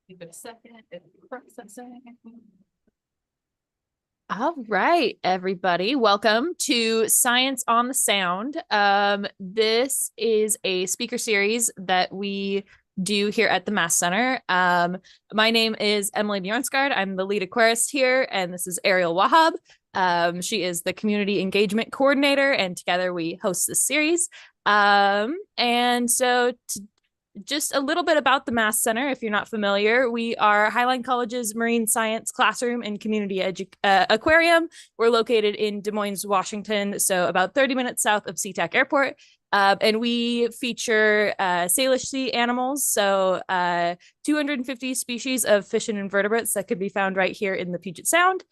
Give it a second. It's processing. All right, everybody. Welcome to Science on the Sound. This is a speaker series that we do here at the Mass Center. My name is Emily Bjornsgaard. I'm the lead aquarist here, and this is Ariel Wahab. She is the community engagement coordinator, and together we host this series. And so just a little bit about the Mass Center, if you're not familiar. We are Highline College's marine science classroom and community aquarium. We're located in Des Moines, Washington, so about 30 minutes south of SeaTac Airport. And we feature Salish sea animals, so 250 species of fish and invertebrates that could be found right here in the Puget Sound.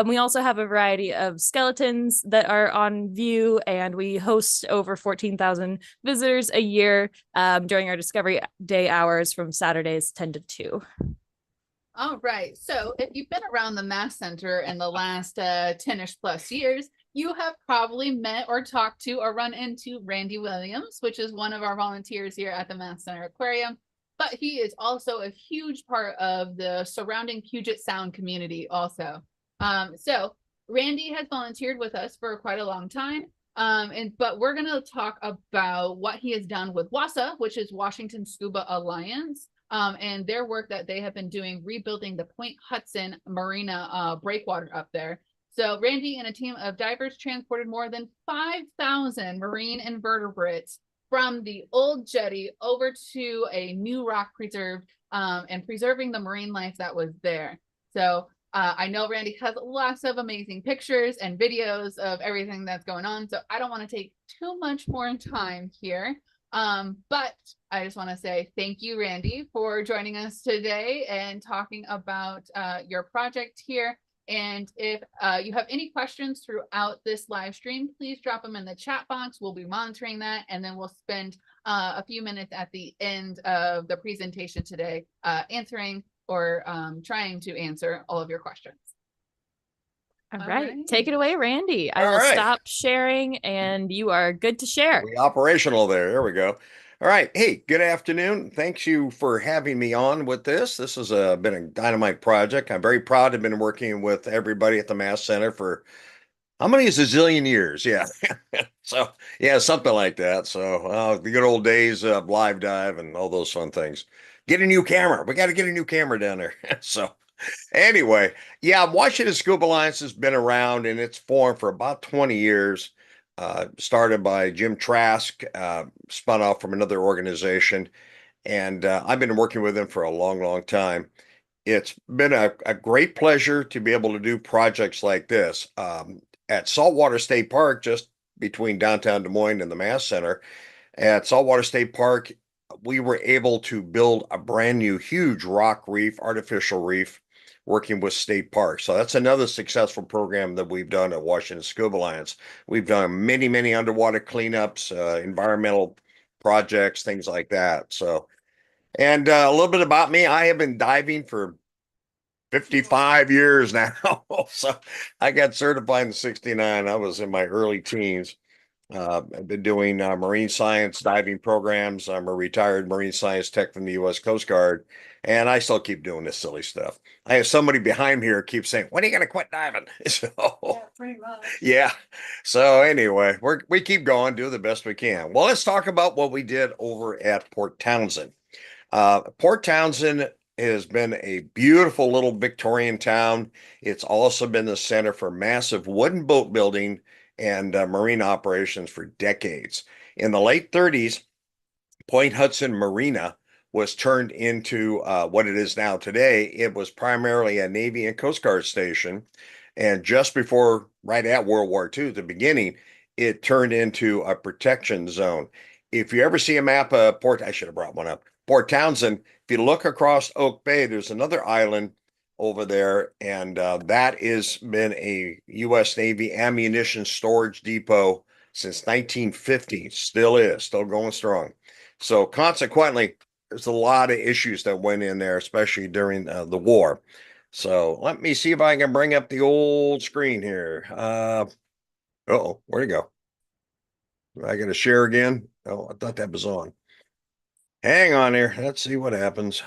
We also have a variety of skeletons that are on view, and we host over 14,000 visitors a year during our Discovery Day hours from Saturdays 10 to 2. All right. So if you've been around the Mass Center in the last 10-ish plus years, you have probably met or talked to or run into Randy Williams, which is one of our volunteers here at the Mass Center Aquarium. But he is also a huge part of the surrounding Puget Sound community also. So Randy has volunteered with us for quite a long time. But we're going to talk about what he has done with WASA, which is Washington Scuba Alliance, and their work that they have been doing rebuilding the Point Hudson Marina breakwater up there. So Randy and a team of divers transported more than 5,000 marine invertebrates from the old jetty over to a new rock preserve and preserving the marine life that was there. So I know Randy has lots of amazing pictures and videos of everything that's going on, so I don't want to take too much more time here. But I just want to say thank you, Randy, for joining us today and talking about your project here. And if you have any questions throughout this live stream, please drop them in the chat box. We'll be monitoring that, and then we'll spend a few minutes at the end of the presentation today answering or trying to answer all of your questions. All right. Take it away, Randy. I All will right. stop sharing, and you are good to share. We operational there. There we go. All right. Hey, good afternoon. Thanks you for having me on with this. This has been a dynamite project. I'm very proud to have been working with everybody at the Mass Center for how many is a zillion years? Yeah. So, yeah, something like that. So, the good old days of live dive and all those fun things. Get a new camera. We got to get a new camera down there. So, anyway, yeah, Washington Scuba Alliance has been around in its form for about 20 years. Started by Jim Trask, spun off from another organization, and I've been working with him for a long, long time. It's been a great pleasure to be able to do projects like this. At Saltwater State Park, just between downtown Des Moines and the Mass Center, at Saltwater State Park, we were able to build a brand new, huge rock reef, artificial reef, working with state parks. So that's another successful program that we've done at Washington Scuba Alliance. We've done many, many underwater cleanups, environmental projects, things like that. So, and a little bit about me, I have been diving for 55 years now. So I got certified in 69. I was in my early teens. I've been doing marine science diving programs. I'm a retired marine science tech from the U.S. Coast Guard, and I still keep doing this silly stuff. I have somebody behind me here keeps saying, "When are you going to quit diving?" So, Yeah, pretty much. yeah. So anyway, we keep going, do the best we can. Well, let's talk about what we did over at Port Townsend. Port Townsend has been a beautiful little Victorian town. It's also been the center for massive wooden boat building and marine operations for decades. In the late 30s, Point Hudson Marina was turned into what it is now today. It was primarily a Navy and Coast Guard station. And just before, right at World War II, the beginning, it turned into a protection zone. If you ever see a map of Port, I should have brought one up. Port Townsend, if you look across Oak Bay, there's another island over there, and that has been a U.S. Navy ammunition storage depot since 1950. Still is, still going strong. So consequently, there's a lot of issues that went in there, especially during the war. So let me see if I can bring up the old screen here. Oh, where'd it go? I got to share again. Oh, I thought that was on. Hang on here. Let's see what happens.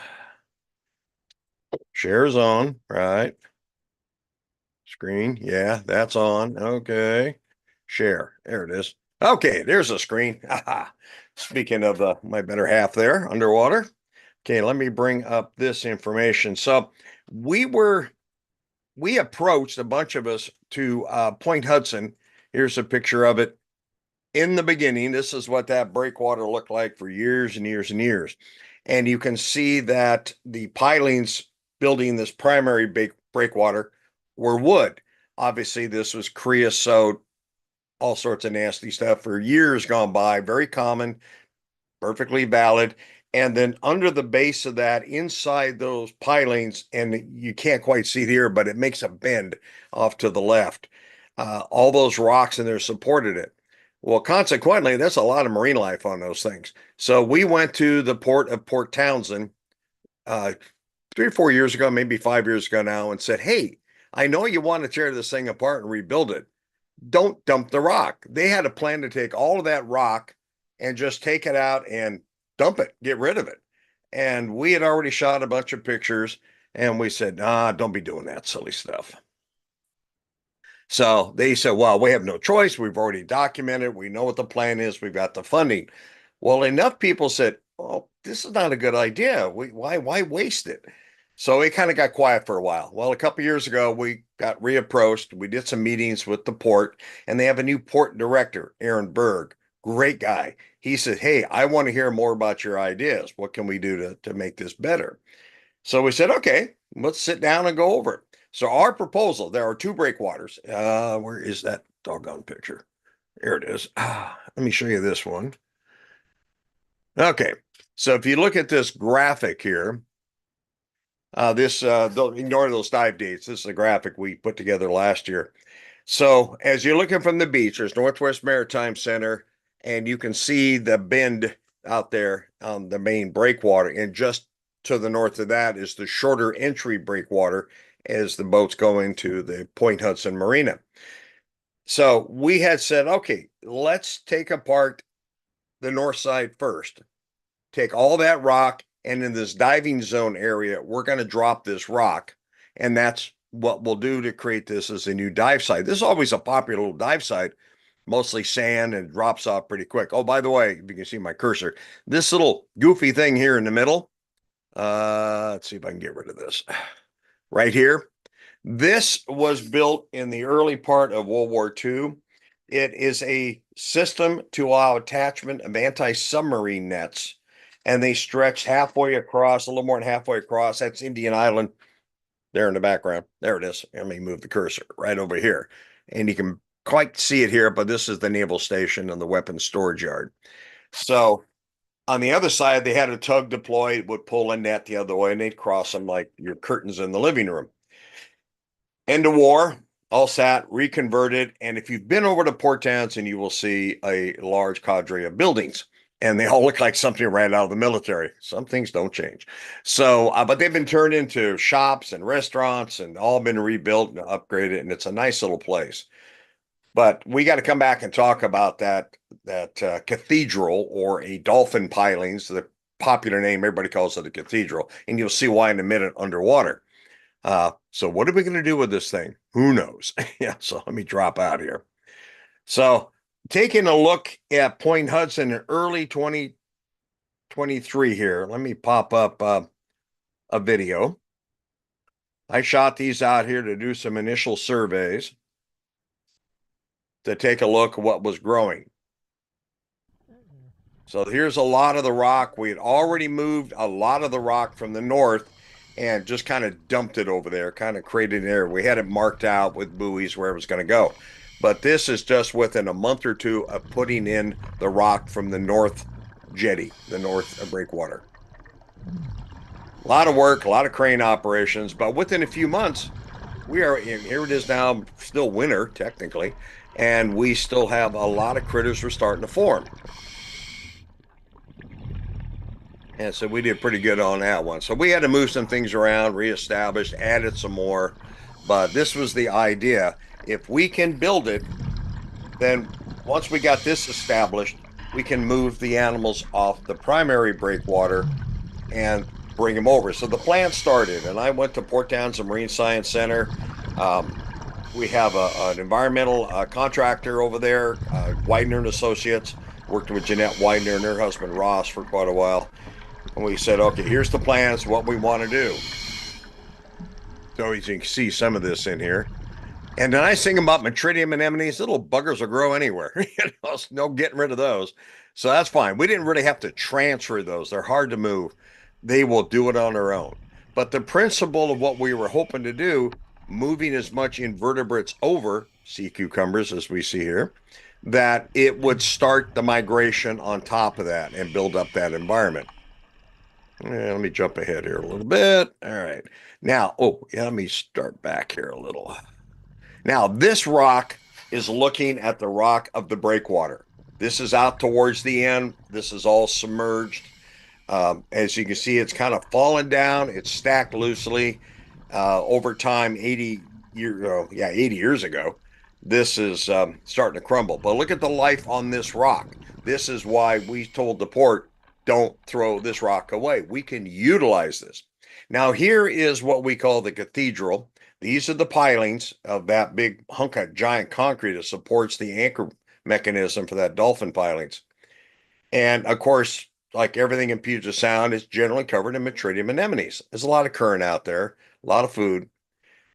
Share's on, right? Screen, yeah, that's on. Okay. Share. There it is. Okay, there's a screen. Speaking of my better half there, underwater. Okay, let me bring up this information. So we were we approached a bunch of us to Point Hudson. Here's a picture of it in the beginning. This is what that breakwater looked like for years and years and years. And you can see that the pilings building this primary breakwater were wood. Obviously, this was creosote, all sorts of nasty stuff for years gone by, very common, perfectly valid. And then under the base of that, inside those pilings, and you can't quite see it here, but it makes a bend off to the left. All those rocks in there supported it. Well, consequently, that's a lot of marine life on those things. So we went to the port of Port Townsend 3 or 4 years ago, maybe 5 years ago now, and said, "Hey, I know you want to tear this thing apart and rebuild it. Don't dump the rock." They had a plan to take all of that rock and just take it out and dump it, get rid of it. And we had already shot a bunch of pictures, and we said, "Nah, don't be doing that silly stuff." So they said, "Well, we have no choice. We've already documented. We know what the plan is. We've got the funding." Well, enough people said, "Oh, this is not a good idea. Why waste it?" So it kind of got quiet for a while. Well, a couple years ago, we got reapproached. We did some meetings with the port, and they have a new port director, Aaron Berg. Great guy. He said, "Hey, I want to hear more about your ideas. What can we do to make this better?" So we said, "Okay, let's sit down and go over it." So our proposal, there are two breakwaters. Where is that doggone picture? There it is. Let me show you this one. Okay. So if you look at this graphic here, don't ignore those dive dates. This is a graphic we put together last year. So as you're looking from the beach, there's Northwest Maritime Center, and you can see the bend out there on the main breakwater. And just to the north of that is the shorter entry breakwater as the boats go into the Point Hudson Marina. So we had said, okay, let's take apart the north side first. Take all that rock, and in this diving zone area, we're going to drop this rock. And that's what we'll do to create this as a new dive site. This is always a popular little dive site, mostly sand, and drops off pretty quick. Oh, by the way, if you can see my cursor, this little goofy thing here in the middle, let's see if I can get rid of this. Right here. This was built in the early part of World War II. It is a system to allow attachment of anti-submarine nets, and they stretch halfway across, a little more than halfway across. That's Indian Island there in the background. There it is. Let me move the cursor right over here. And you can quite see it here, but this is the naval station and the weapons storage yard. So on the other side, they had a tug deployed, would pull a net the other way, and they'd cross them like your curtains in the living room. End of war, all sat, reconverted. And if you've been over to Port Townsend, you will see a large cadre of buildings. And they all look like something right out of the military. Some things don't change. So, but they've been turned into shops and restaurants and all been rebuilt and upgraded. And it's a nice little place. But we got to come back and talk about that cathedral, or a dolphin pilings, the popular name. Everybody calls it a cathedral. And you'll see why in a minute underwater. So what are we going to do with this thing? Who knows? Yeah, so let me drop out here. So taking a look at Point Hudson in early 2023 here, let me pop up a video. I shot these out here to do some initial surveys to take a look at what was growing. So here's a lot of the rock. We had already moved a lot of the rock from the north and just kind of dumped it over there, kind of created an area. We had it marked out with buoys where it was going to go. But this is just within a month or two of putting in the rock from the north jetty, the north breakwater. A lot of work, a lot of crane operations, but within a few months, we are in, here it is now, still winter technically, and we still have a lot of critters were starting to form. And so we did pretty good on that one. So we had to move some things around, reestablished, added some more. But this was the idea. If we can build it, then once we got this established, we can move the animals off the primary breakwater. And bring them over. So the plan started, and I went to Port Townsend Marine Science Center. Um, we have an environmental contractor over there, Widener and Associates, worked with Jeanette Widener and her husband Ross for quite a while. And we said, okay, here's the plans, what we want to do. So you can see some of this in here. And the nice thing about Metridium anemones, little buggers will grow anywhere. No getting rid of those. So that's fine. We didn't really have to transfer those. They're hard to move. They will do it on their own. But the principle of what we were hoping to do, moving as much invertebrates over sea cucumbers as we see here, that it would start the migration on top of that and build up that environment. Let me jump ahead here a little bit. All right. Now, let me start back here a little. Now, this rock is looking at the rock of the breakwater. This is out towards the end. This is all submerged. As you can see, it's kind of fallen down. It's stacked loosely. Over time, 80 years ago, this is starting to crumble. But look at the life on this rock. This is why we told the port, don't throw this rock away. We can utilize this. Now, here is what we call the cathedral. These are the pilings of that big hunk of giant concrete that supports the anchor mechanism for that dolphin pilings. And of course, like everything in Puget Sound, it's generally covered in Metridium anemones. There's a lot of current out there, a lot of food.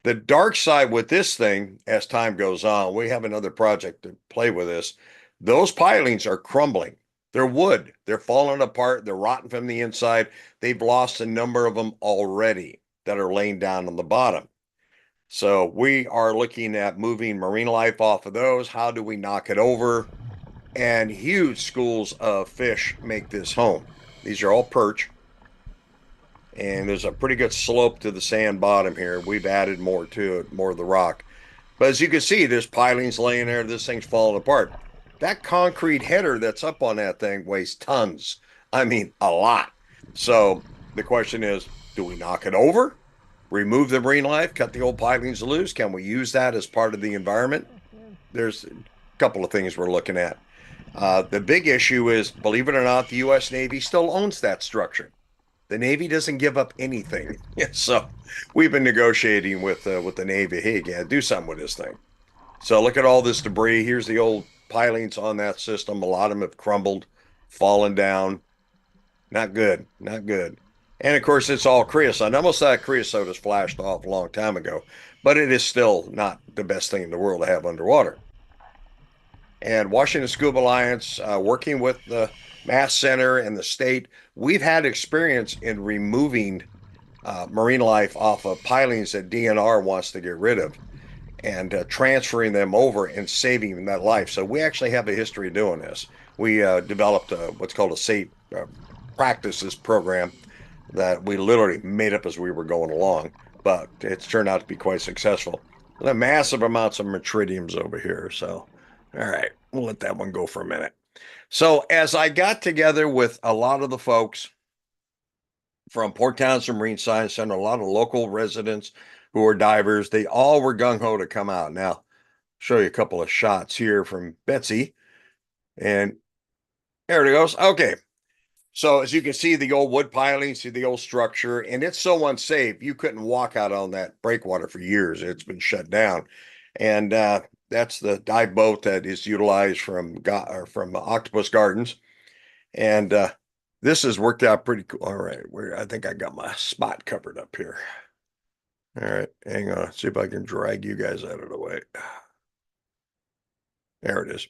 The dark side with this thing, as time goes on, we have another project to play with this. Those pilings are crumbling. They're wood. They're falling apart. They're rotten from the inside. They've lost a number of them already that are laying down on the bottom. So we are looking at moving marine life off of those. How do we knock it over? And huge schools of fish make this home. These are all perch. And there's a pretty good slope to the sand bottom here. We've added more to it, more of the rock. But as you can see, there's pilings laying there. This thing's falling apart. That concrete header that's up on that thing weighs tons. I mean, a lot. So the question is, do we knock it over? Remove the marine life, cut the old pilings loose? Can we use that as part of the environment? There's a couple of things we're looking at. The big issue is, believe it or not, the U.S. Navy still owns that structure. The Navy doesn't give up anything. So we've been negotiating with the Navy. Hey, yeah, do something with this thing. So look at all this debris. Here's the old pilings on that system. A lot of them have crumbled, fallen down. Not good. Not good. And of course, it's all creosote. Now, most of that creosote has flashed off a long time ago, but it is still not the best thing in the world to have underwater. And Washington Scuba Alliance, working with the Mass Center and the state, we've had experience in removing marine life off of pilings that DNR wants to get rid of and transferring them over and saving that life. So we actually have a history of doing this. We developed what's called a safe practices program that we literally made up as we were going along, but it's turned out to be quite successful. The massive amounts of metridiums over here. So, all right, we'll let that one go for a minute. So as I got together with a lot of the folks from Port Townsend Marine Science Center, a lot of local residents who are divers, they all were gung-ho to come out. Now, I'll show you a couple of shots here from Betsy. And there it goes. Okay. So as you can see, the old wood piling, see the old structure, and it's so unsafe. You couldn't walk out on that breakwater for years. It's been shut down. And that's the dive boat that is utilized from Octopus Gardens. And this has worked out pretty cool. All right, I think I got my spot covered up here. All right, hang on. See if I can drag you guys out of the way. There it is.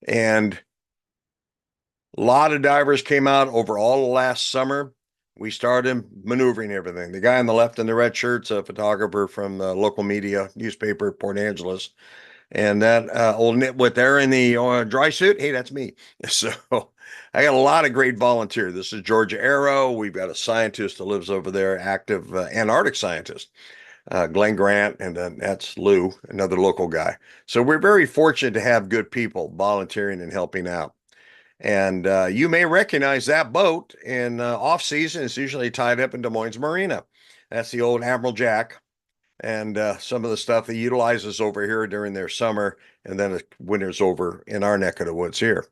And a lot of divers came out over all the last summer. We started maneuvering everything. The guy on the left in the red shirt's a photographer from the local media newspaper, Port Angeles. And that old nitwit there in the dry suit, hey, that's me. So I got a lot of great volunteers. This is Georgia Arrow. We've got a scientist that lives over there, active Antarctic scientist, Glenn Grant, and then that's Lou, another local guy. So we're very fortunate to have good people volunteering and helping out. And you may recognize that boat in off season. It's usually tied up in Des Moines Marina. That's the old Admiral Jack. And some of the stuff he utilizes over here during their summer, and then it winters over in our neck of the woods here.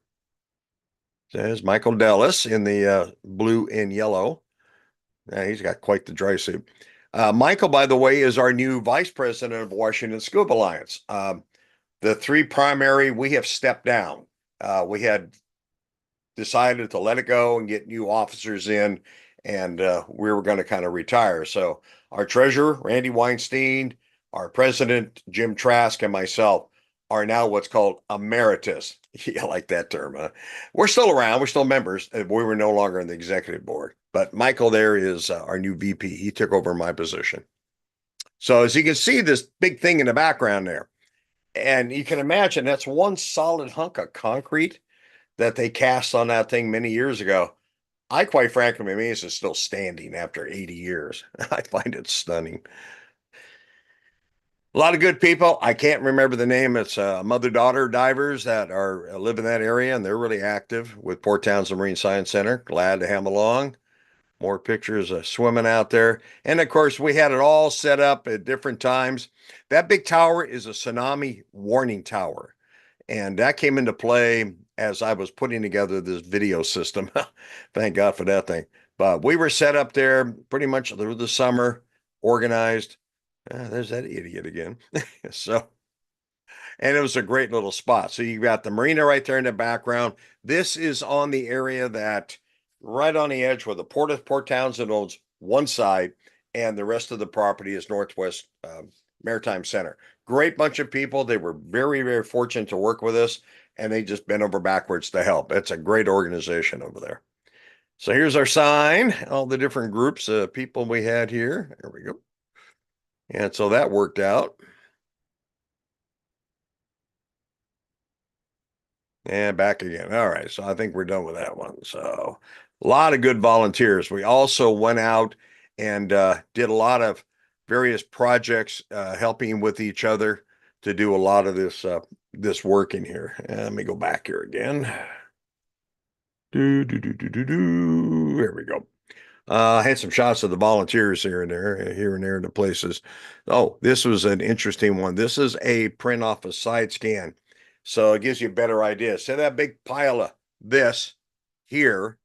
There's Michael Dallas in the blue and yellow. Yeah, he's got quite the dry suit. Michael, by the way, is our new vice president of Washington Scuba Alliance. The three primary, we have stepped down. We had decided to let it go and get new officers in, and we were going to kind of retire. So our treasurer, Randy Weinstein, our president, Jim Trask, and myself are now what's called emeritus. Yeah, I like that term. We're still around. We're still members. We were no longer in the executive board. But Michael there is our new VP. He took over my position. So as you can see, this big thing in the background there, and you can imagine that's one solid hunk of concrete that they cast on that thing many years ago. I quite frankly, I mean, it's still standing after 80 years. I find it stunning. A lot of good people. I can't remember the name. It's mother-daughter divers that are live in that area, and they're really active with Port Townsend Marine Science Center. Glad to have them along. More pictures of swimming out there. And of course, we had it all set up at different times. That big tower is a tsunami warning tower. And that came into play as I was putting together this video system. Thank God for that thing. But we were set up there pretty much through the summer, organized. There's that idiot again. So, and it was a great little spot. So you got the marina right there in the background. This is on the area that right on the edge where the Port Townsend owns one side and the rest of the property is Northwest Maritime Center. Great bunch of people. They were very, very fortunate to work with us, and they just bent over backwards to help. It's a great organization over there. So here's our sign, all the different groups of people we had here. There we go. And so that worked out. And back again. All right. So I think we're done with that one. So a lot of good volunteers. We also went out and did a lot of various projects, helping with each other to do a lot of this work in here. Let me go back here again. Here we go. I had some shots of the volunteers here and there in the places. Oh, this was an interesting one. This is a print off a side scan. So it gives you a better idea. So that big pile of this here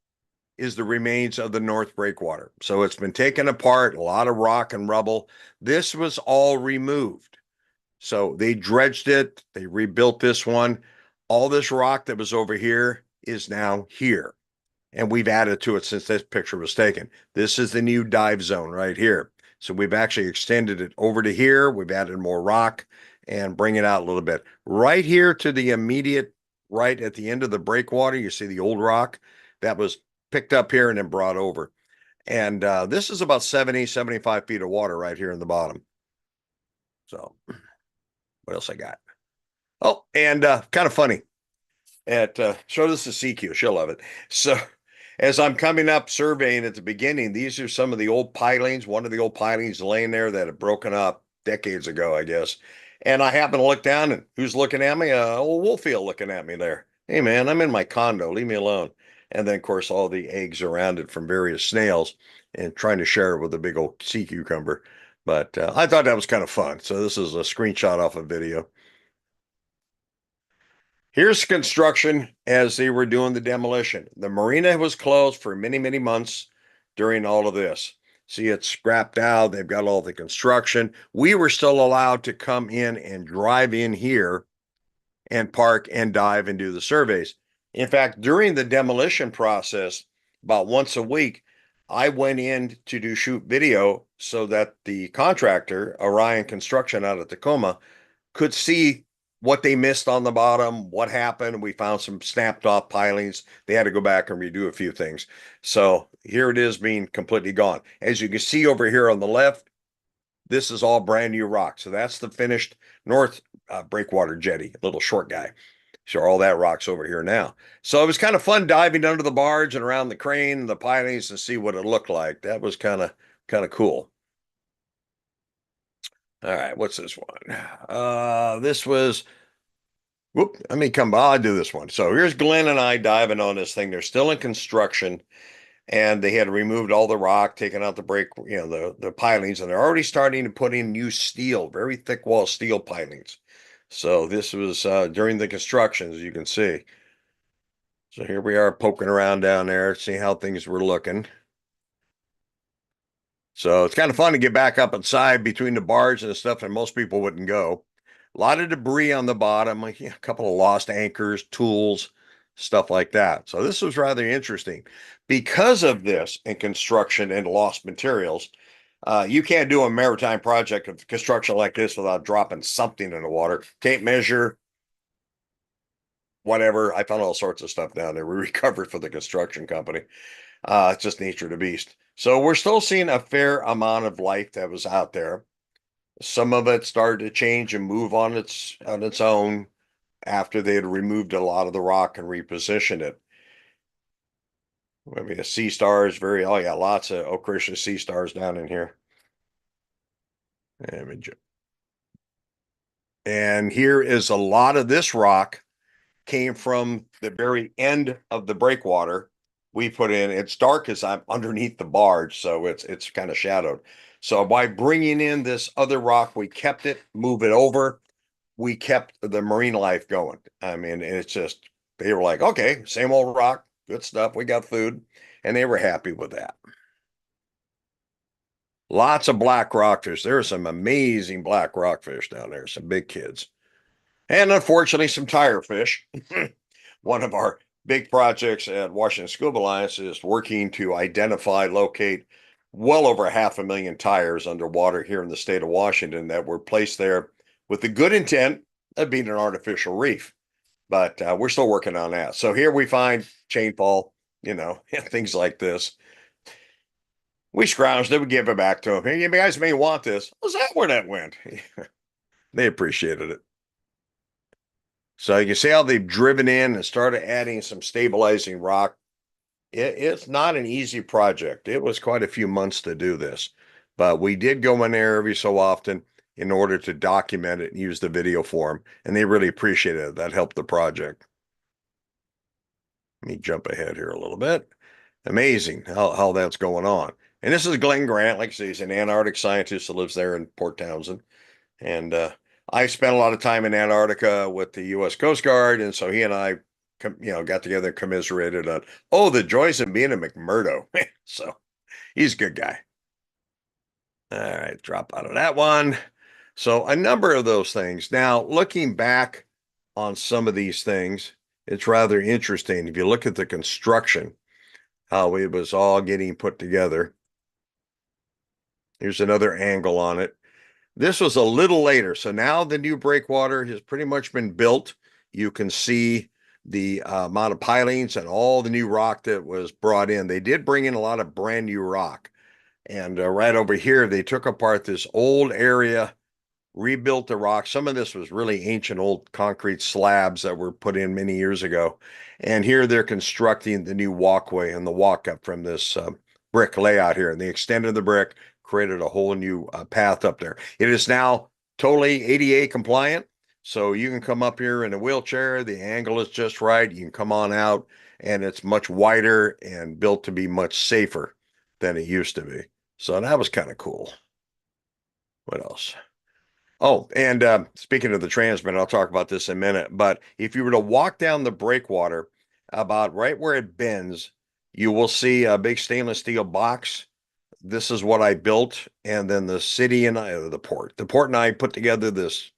is the remains of the North Breakwater. So it's been taken apart, a lot of rock and rubble. This was all removed. So they dredged it, they rebuilt this one. All this rock that was over here is now here. And we've added to it since this picture was taken. This is the new dive zone right here. So we've actually extended it over to here. We've added more rock and bring it out a little bit. Right here to the immediate right at the end of the breakwater, you see the old rock that was picked up here and then brought over. And this is about 70, 75 feet of water right here in the bottom. So what else I got? Oh, and kind of funny. Show this to CQ. She'll love it. So as I'm coming up surveying at the beginning, these are some of the old pilings. One of the old pilings laying there that had broken up decades ago, I guess. And I happen to look down, and who's looking at me? Old Wolfield looking at me there. Hey, man, I'm in my condo. Leave me alone. And then, of course, all the eggs around it from various snails and trying to share it with a big old sea cucumber. But I thought that was kind of fun. So this is a screenshot off a video. Here's construction as they were doing the demolition. The marina was closed for many, many months during all of this. See, it's scrapped out. They've got all the construction. We were still allowed to come in and drive in here and park and dive and do the surveys. In fact, during the demolition process, about once a week, I went in to shoot video so that the contractor, Orion Construction out of Tacoma, could see what they missed on the bottom, what happened. We found some snapped off pilings. They had to go back and redo a few things. So here it is being completely gone. As you can see over here on the left, this is all brand new rock. So that's the finished North Breakwater jetty, little short guy. So all that rock's over here now. So it was kind of fun diving under the barge and around the crane and the pilings to see what it looked like. That was kind of cool. All right, what's this one? This was, whoop, let me come by. I'll do this one. So here's Glenn and I diving on this thing. They're still in construction, and they had removed all the rock, taken out the the pilings, and they're already starting to put in new steel, very thick wall steel pilings. So this was during the construction, as you can see. So here we are poking around down there, see how things were looking. So it's kind of fun to get back up inside between the bars and the stuff that most people wouldn't go. A lot of debris on the bottom, like a couple of lost anchors, tools, stuff like that. So this was rather interesting. Because of this in construction and lost materials, you can't do a maritime project of construction like this without dropping something in the water. Tape measure, whatever. I found all sorts of stuff down there. We recovered for the construction company. It's just nature of the beast. So we're still seeing a fair amount of life that was out there. Some of it started to change and move on its own after they had removed a lot of the rock and repositioned it. I mean, the sea stars, oh yeah, lots of ochraceous sea stars down in here. And here is a lot of this rock came from the very end of the breakwater we put in. It's dark as I'm underneath the barge, so it's kind of shadowed. So by bringing in this other rock, we kept it, move it over. We kept the marine life going. I mean, it's just, they were like, okay, same old rock, good stuff. We got food. And they were happy with that. Lots of black rockfish. There are some amazing black rockfish down there, some big kids. And unfortunately, some tire fish. One of our big projects at Washington Scuba Alliance is working to identify, locate well over 500,000 tires underwater here in the state of Washington that were placed there with the good intent of being an artificial reef. But we're still working on that. So here we find chain fall, things like this. We scrounged it, we gave it back to them. Hey, you guys may want this. Was that where that went? They appreciated it. So you can see how they've driven in and started adding some stabilizing rock. It's not an easy project. It was quite a few months to do this, but we did go in there every so often in order to document it and use the video form, and they really appreciated it. That helped the project. Let me jump ahead here a little bit. Amazing how that's going on. And this is Glenn Grant, like I say, he's an Antarctic scientist that lives there in Port Townsend. And I spent a lot of time in Antarctica with the U.S. Coast Guard, and so he and I, got together and commiserated on, the joys of being a McMurdo. So he's a good guy. All right, drop out of that one. So a number of those things. Now, looking back on some of these things, it's rather interesting. If you look at the construction, how it was all getting put together. Here's another angle on it. This was a little later. So now the new breakwater has pretty much been built. You can see the amount of pilings and all the new rock that was brought in. They did bring in a lot of brand new rock. And right over here, they took apart this old area, rebuilt the rock. Some of this was really ancient old concrete slabs that were put in many years ago. And here they're constructing the new walkway and the walk up from this brick layout here. And they extended the brick, created a whole new path up there. It is now totally ADA compliant. So you can come up here in a wheelchair. The angle is just right. You can come on out, and it's much wider and built to be much safer than it used to be. So that was kind of cool. What else? Oh, and speaking of the transmitter, I'll talk about this in a minute. But if you were to walk down the breakwater, about right where it bends, you will see a big stainless steel box. This is what I built, and then the city and the port and I put together this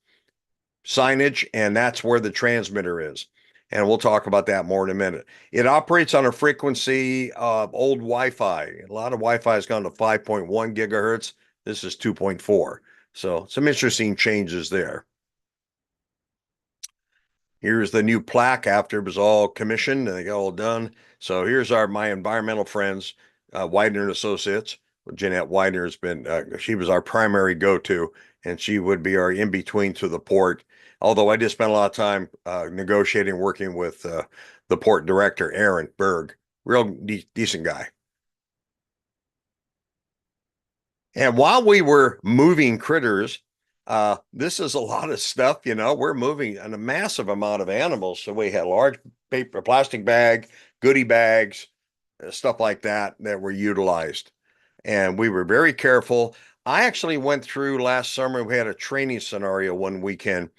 signage, and that's where the transmitter is. And we'll talk about that more in a minute. It operates on a frequency of old Wi-Fi. A lot of Wi-Fi has gone to 5.1 gigahertz. This is 2.4. So some interesting changes there. Here's the new plaque after it was all commissioned and they got all done. So here's my environmental friends, Widener and Associates. Jeanette Widener has been, she was our primary go-to, and she would be our in-between to the port. Although I did spend a lot of time negotiating, working with the port director, Aaron Berg, real decent guy. And while we were moving critters, this is a lot of stuff, we're moving a massive amount of animals. So we had large paper, plastic bag, goodie bags, stuff like that were utilized. And we were very careful. I actually went through last summer. We had a training scenario one weekend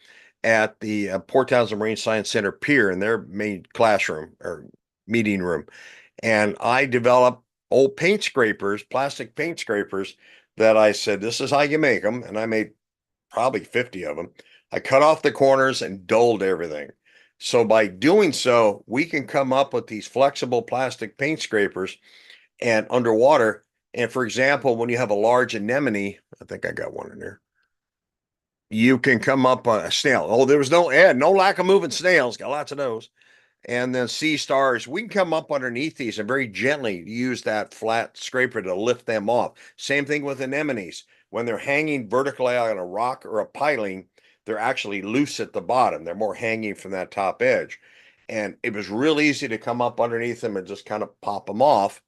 at the Port Townsend Marine Science Center pier in their main classroom or meeting room. And I developed old paint scrapers, plastic paint scrapers that I said, this is how you make them. And I made probably 50 of them. I cut off the corners and dulled everything. So by doing so, we can come up with these flexible plastic paint scrapers and underwater. And for example, when you have a large anemone, I think I got one in there, you can come up on a snail. Oh, there was no lack of moving snails. Got lots of those. And then sea stars, we can come up underneath these and very gently use that flat scraper to lift them off. Same thing with anemones. When they're hanging vertically on a rock or a piling, they're actually loose at the bottom. They're more hanging from that top edge. And it was real easy to come up underneath them and just kind of pop them off,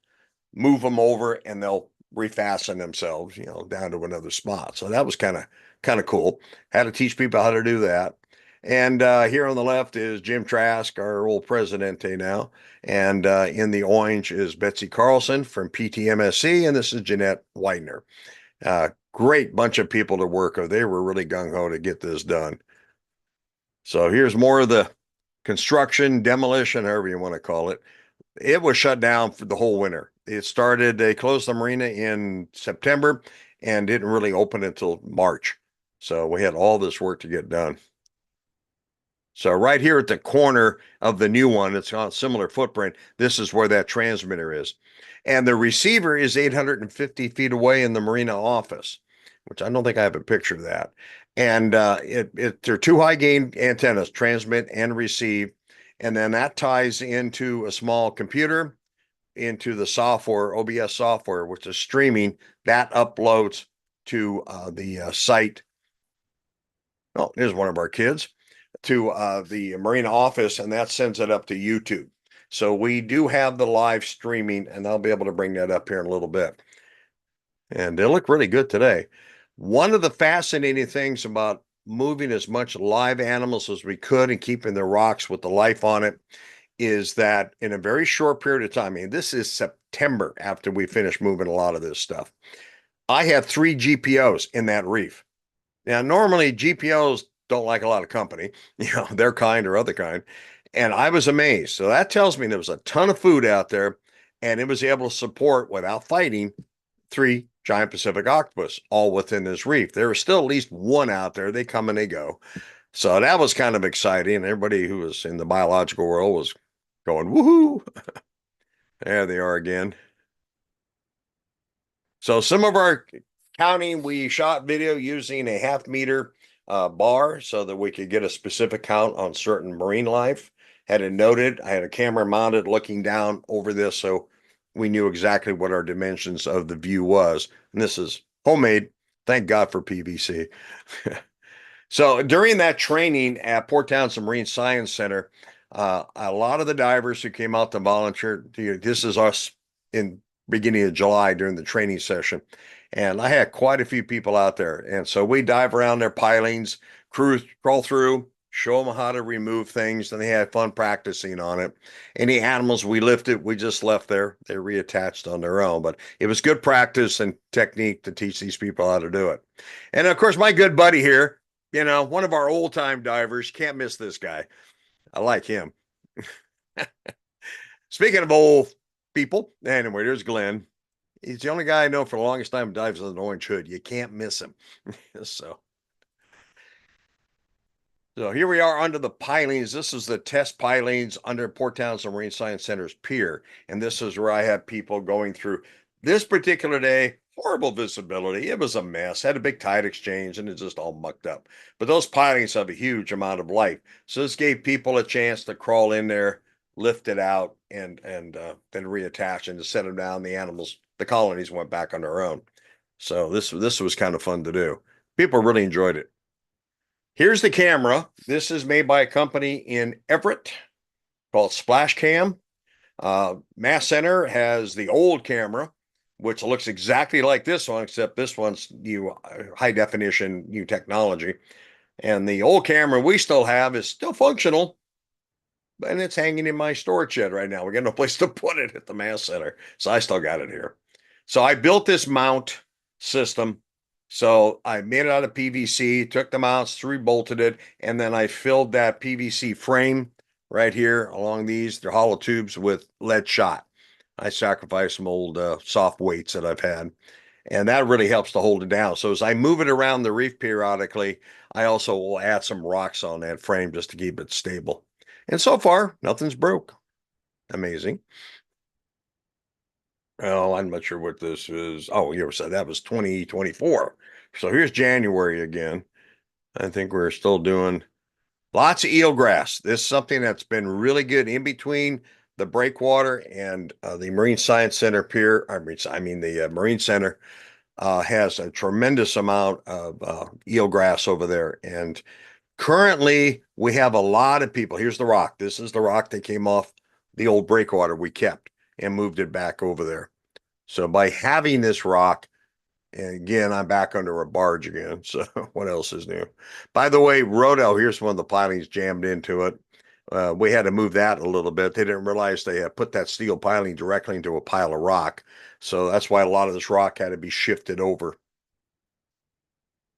move them over, and they'll refasten themselves, down to another spot. So that was kind of cool. Had to teach people how to do that. And here on the left is Jim Trask, our old presidente now. And in the orange is Betsy Carlson from PTMSC, and this is Jeanette Widener. Great bunch of people to work with. They were really gung-ho to get this done. So here's more of the construction, demolition, however you want to call it. It was shut down for the whole winter. They closed the marina in September and didn't really open until March. So we had all this work to get done. So right here at the corner of the new one, it's on a similar footprint. This is where that transmitter is. And the receiver is 850 feet away in the marina office, which I don't think I have a picture of that. And they're two high gain antennas, transmit and receive. And then that ties into a small computer, into the software, OBS software, which is streaming. That uploads to the site. Oh, here's one of our kids, to the marina office, and that sends it up to YouTube. So we do have the live streaming, and I'll be able to bring that up here in a little bit. And they look really good today. One of the fascinating things about moving as much live animals as we could and keeping the rocks with the life on it is that in a very short period of time, I mean, this is September after we finished moving a lot of this stuff, I had 3 GPOs in that reef. Now, normally GPOs don't like a lot of company, their kind or other kind. And I was amazed. So that tells me there was a ton of food out there, and it was able to support, without fighting, 3 giant Pacific octopus all within this reef. There was still at least one out there. They come and they go. So that was kind of exciting. Everybody who was in the biological world was going, woohoo. There they are again. So some of our counting, we shot video using a 1/2 meter bar so that we could get a specific count on certain marine life. Had it noted. I had a camera mounted looking down over this, so we knew exactly what our dimensions of the view was. And this is homemade. Thank God for PVC. So during that training at Port Townsend Marine Science Center, a lot of the divers who came out to volunteer, this is us in beginning of July during the training session. And I had quite a few people out there. And so we dive around their pilings, crawl through, show them how to remove things, and they had fun practicing on it. Any animals we lifted, we just left there. They reattached on their own. But it was good practice and technique to teach these people how to do it. And of course, my good buddy here, one of our old-time divers, can't miss this guy. I like him. Speaking of old people, anyway, there's Glenn. He's the only guy I know for the longest time dives with an orange hood. You can't miss him. So here we are under the pilings. This is the test pilings under Port Townsend Marine Science Center's pier. And this is where I had people going through. This particular day, horrible visibility. It was a mess. Had a big tide exchange and it just all mucked up. But those pilings have a huge amount of life. So this gave people a chance to crawl in there, lift it out, and then reattach and to set them down. The colonies went back on their own. So this was kind of fun to do. People really enjoyed it. Here's the camera. This is made by a company in Everett called Splash Cam. Mass Center has the old camera, which looks exactly like this one, except this one's new high definition, new technology. And the old camera we still have is still functional, and it's hanging in my storage shed right now. We got no place to put it at the Mass Center, so I still got it here. So I built this mount system. So I made it out of PVC, took the mounts, 3-bolted it, and then I filled that PVC frame right here along these, they're hollow tubes, with lead shot. I sacrifice some old soft weights that I've had, and that really helps to hold it down. So as I move it around the reef periodically, I also will add some rocks on that frame just to keep it stable. And so far, nothing's broke. Amazing. Oh, I'm not sure what this is. Oh, you said that was 2024. So here's January again. I think we're still doing lots of eelgrass. This is something that's been really good in between the breakwater and the Marine Science Center pier. The Marine Center has a tremendous amount of eelgrass over there. And currently, we have a lot of people. Here's the rock. This is the rock that came off the old breakwater we kept and moved it back over there. So by having this rock, and again, I'm back under a barge again. So what else is new? By the way, Rodell, here's one of the pilings jammed into it. We had to move that a little bit. They didn't realize they had put that steel piling directly into a pile of rock. So that's why a lot of this rock had to be shifted over.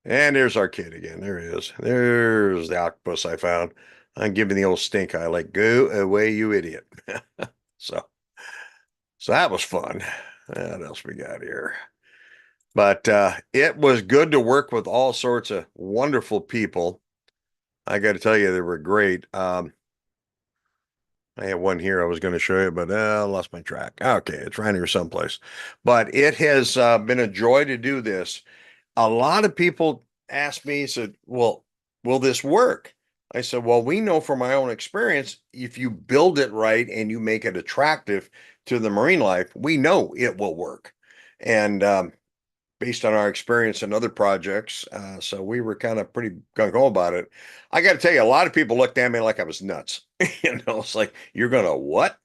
And there's our kid again. There he is. There's the octopus I found. I'm giving the old stink eye, like, go away, you idiot. So, so that was fun. What else we got here? But it was good to work with all sorts of wonderful people. I got to tell you, they were great. I have one here I was going to show you, but I lost my track. Okay, it's around here someplace. But it has been a joy to do this. A lot of people ask me, said, well, will this work? I said, well, we know from my own experience, if you build it right and you make it attractive to the marine life, we know it will work. And based on our experience in other projects. So we were kind of pretty gung-ho about it. I got to tell you, a lot of people looked at me like I was nuts. It's like, you're going to what?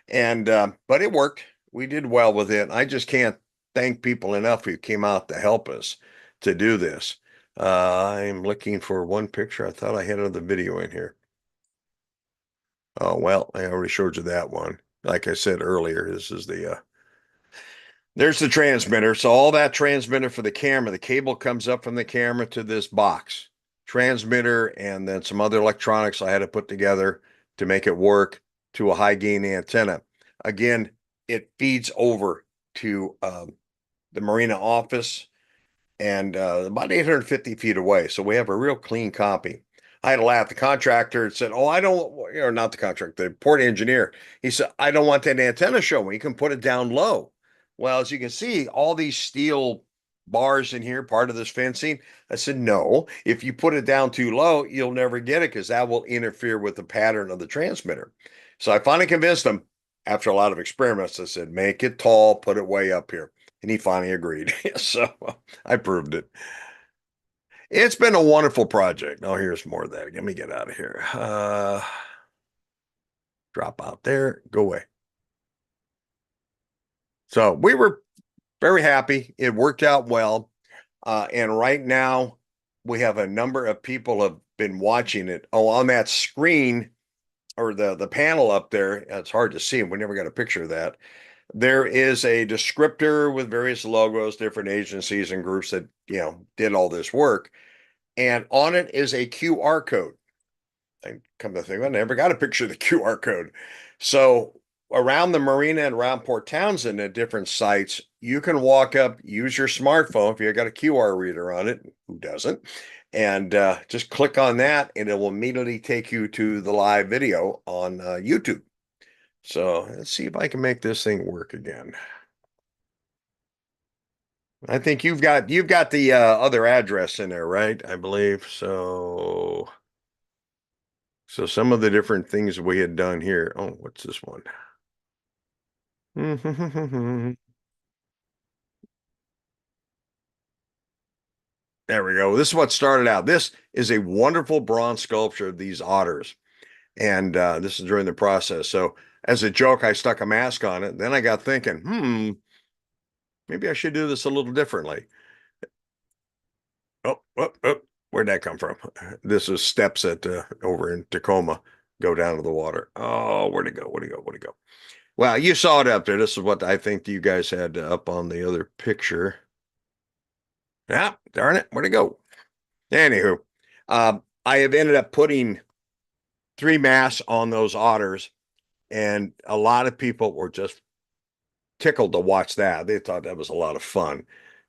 And, but it worked. We did well with it. I just can't thank people enough who came out to help us to do this. I'm looking for one picture. I thought I had another video in here. Oh, well, I already showed you that one. Like I said earlier, this is there's the transmitter. So all that transmitter for the camera, the cable comes up from the camera to this box. Transmitter and then some other electronics I had to put together to make it work to a high gain antenna. Again, it feeds over to the marina office and about 850 feet away. So we have a real clean copy. I had to laugh. The contractor said, oh, I don't, or not the contractor, the port engineer. He said, I don't want that antenna showing. You can put it down low. Well, as you can see, all these steel bars in here, part of this fencing. I said, no, if you put it down too low, you'll never get it because that will interfere with the pattern of the transmitter. So I finally convinced him after a lot of experiments. I said, make it tall, put it way up here. And he finally agreed. So I proved it. It's been a wonderful project. Oh, here's more of that. Let me get out of here. Drop out there, go away. So we were very happy. It worked out well. And right now we have a number of people have been watching it. Oh, on that screen or the panel up there, it's hard to see. We never got a picture of that. There is a descriptor with various logos, different agencies and groups that, did all this work. And on it is a QR code. I come to think, I never got a picture of the QR code. So around the marina and around Port Townsend at different sites, you can walk up, use your smartphone if you got a QR reader on it. Who doesn't? And just click on that, and it will immediately take you to the live video on YouTube. So let's see if I can make this thing work again. I think you've got the other address in there, right? I believe so. So some of the different things we had done here. Oh, what's this one? There we go. This is what started out. This is a wonderful bronze sculpture of these otters. And this is during the process. So as a joke, I stuck a mask on it. Then I got thinking, maybe I should do this a little differently. Oh, where'd that come from? This is steps at over in Tacoma go down to the water. Oh, where'd it go? Where'd it go? Where'd it go? Well, you saw it up there. This is what I think you guys had up on the other picture. Yeah, darn it. Where'd it go? Anywho, I have ended up putting 3 masts on those otters, and a lot of people were just tickled to watch that. They thought that was a lot of fun.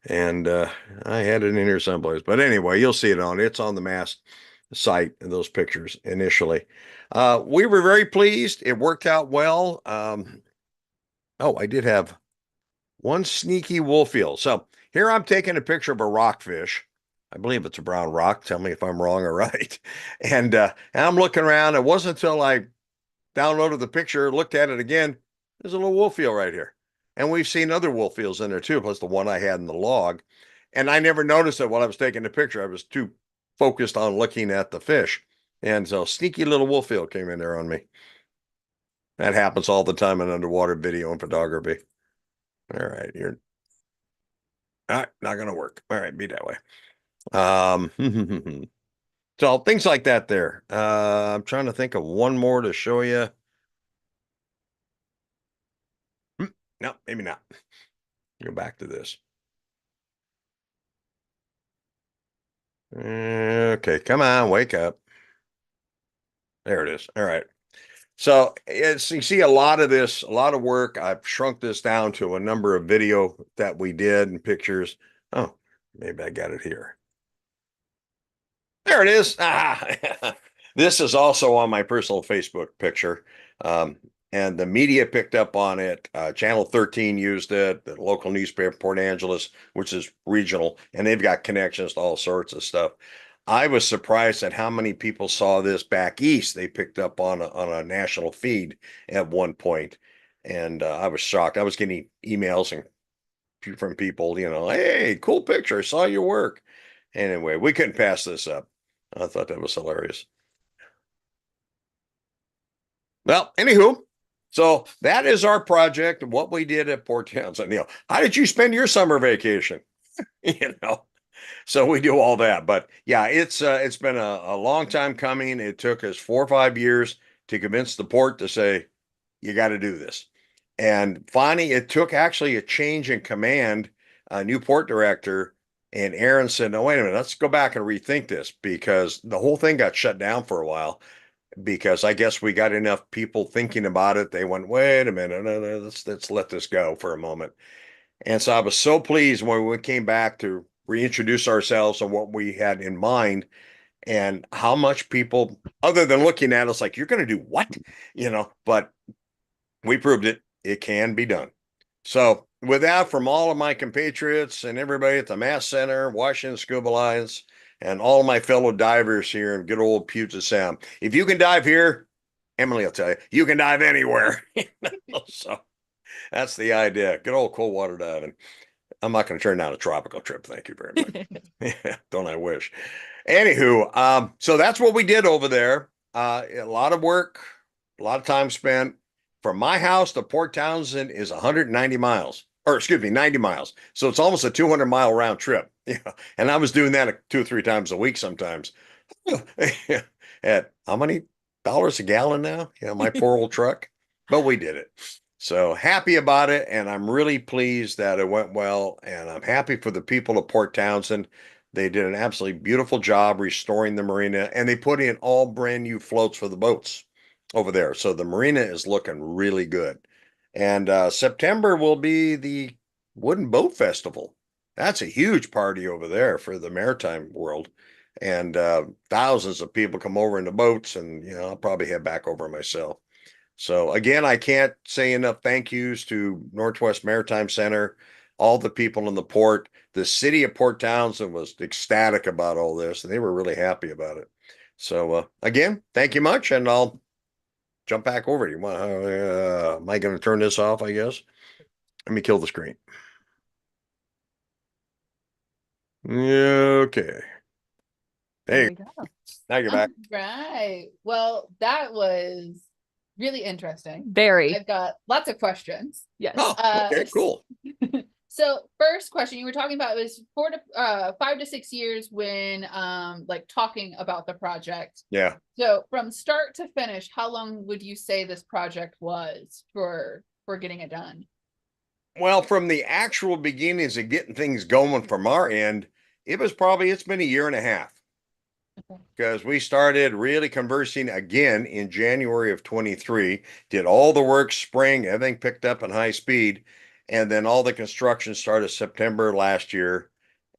And I had it in here someplace. But anyway, you'll see it's on the Mass site, those pictures initially. We were very pleased. It worked out well. Oh, I did have one sneaky wolf eel. So here I'm taking a picture of a rockfish. I believe it's a brown rock. Tell me if I'm wrong or right. And I'm looking around. It wasn't until I downloaded the picture, looked at it again. There's a little wolf eel right here. And we've seen other wolf eels in there too, plus the one I had in the log. And I never noticed it while I was taking the picture. I was too focused on looking at the fish. And so sneaky little wolf eel came in there on me. That happens all the time in underwater video and photography. All right, you're not gonna work. All right, be that way. So things like that there. I'm trying to think of one more to show you. No, maybe not. Go back to this. Okay, come on, wake up. There it is. All right. So it's, you see a lot of this, a lot of work. I've shrunk this down to a number of video that we did and pictures. Oh, maybe I got it here. There it is. Ah, this is also on my personal Facebook picture. And the media picked up on it. Channel 13 used it, the local newspaper, Port Angeles, which is regional, and they've got connections to all sorts of stuff. I was surprised at how many people saw this back east. They picked up on a national feed at one point, and I was shocked. I was getting emails and from people, hey, cool picture. I saw your work. Anyway, we couldn't pass this up. I thought that was hilarious. Well, anywho, so that is our project, what we did at Port Townsend. How did you spend your summer vacation? you know, so we do all that. But yeah, it's been a long time coming. It took us 4 or 5 years to convince the port to say, you got to do this. And finally, it took actually a change in command, a new port director. And Aaron said, no, wait a minute, let's go back and rethink this, because the whole thing got shut down for a while, because I guess we got enough people thinking about it. They went, wait a minute, no, let's let this go for a moment. And so I was so pleased when we came back to reintroduce ourselves and what we had in mind, and how much people, other than looking at us like, you're going to do what? But we proved it. It can be done. So with that, from all of my compatriots and everybody at the Mass Center, Washington Scuba Alliance, and all my fellow divers here in good old Puget Sound, if you can dive here, Emily will tell you, you can dive anywhere. So that's the idea. Good old cold water diving. I'm not going to turn down a tropical trip. Thank you very much. Don't I wish? Anywho, so that's what we did over there. A lot of work, a lot of time spent. From my house to Port Townsend is 190 miles, or excuse me, 90 miles. So it's almost a 200-mile round trip. Yeah. And I was doing that 2 or 3 times a week sometimes. At how many dollars a gallon now? My poor old truck. But we did it. So happy about it. And I'm really pleased that it went well. And I'm happy for the people of Port Townsend. They did an absolutely beautiful job restoring the marina, and they put in all brand new floats for the boats over there. So the marina is looking really good. And September will be the Wooden Boat Festival. That's a huge party over there for the maritime world. And thousands of people come over in the boats, and I'll probably head back over myself. So again, I can't say enough thank yous to Northwest Maritime Center, all the people in the port. The city of Port Townsend was ecstatic about all this, and they were really happy about it. So again, thank you much, and I'll jump back over. You want? Am I going to turn this off? I guess. Let me kill the screen. Okay. There Hey, we go. now you're back. Right. Well, that was really interesting. Very. I've got lots of questions. Yes. Oh, okay, cool. So first question you were talking about was 5 to 6 years when like talking about the project. Yeah. So from start to finish, how long would you say this project was for getting it done? Well, from the actual beginnings of getting things going from our end, it's been a year and a half. Because we started really conversing again in January of 23, did all the work spring, everything picked up in high speed. And then all the construction started September last year.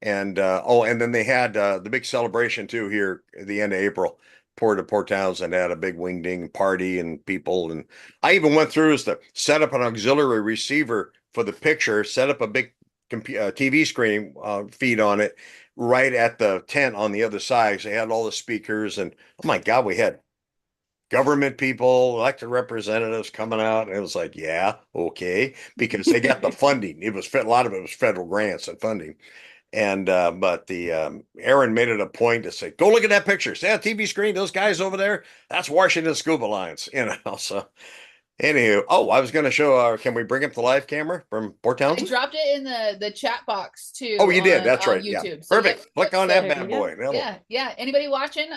And and then they had the big celebration too here at the end of April. Port of Port Townsend had a big wing ding party and people. And I even went through as to set up an auxiliary receiver for the picture, set up a big TV screen feed on it right at the tent on the other side. So they had all the speakers, and oh my God, we had government people, elected representatives coming out, and it was like, yeah, okay, because they got the funding. It was a lot of it was federal grants and funding. And but the Aaron made it a point to say, go look at that picture. See that TV screen? Those guys over there? That's Washington Scuba Alliance, you know. So anywho, oh, I was going to show. Can we bring up the live camera from Port I Townsend? dropped it in the chat box too. Oh, you did. That's on right. Yeah, YouTube. So perfect. Click on that There bad you go. boy. yeah. Anybody watching?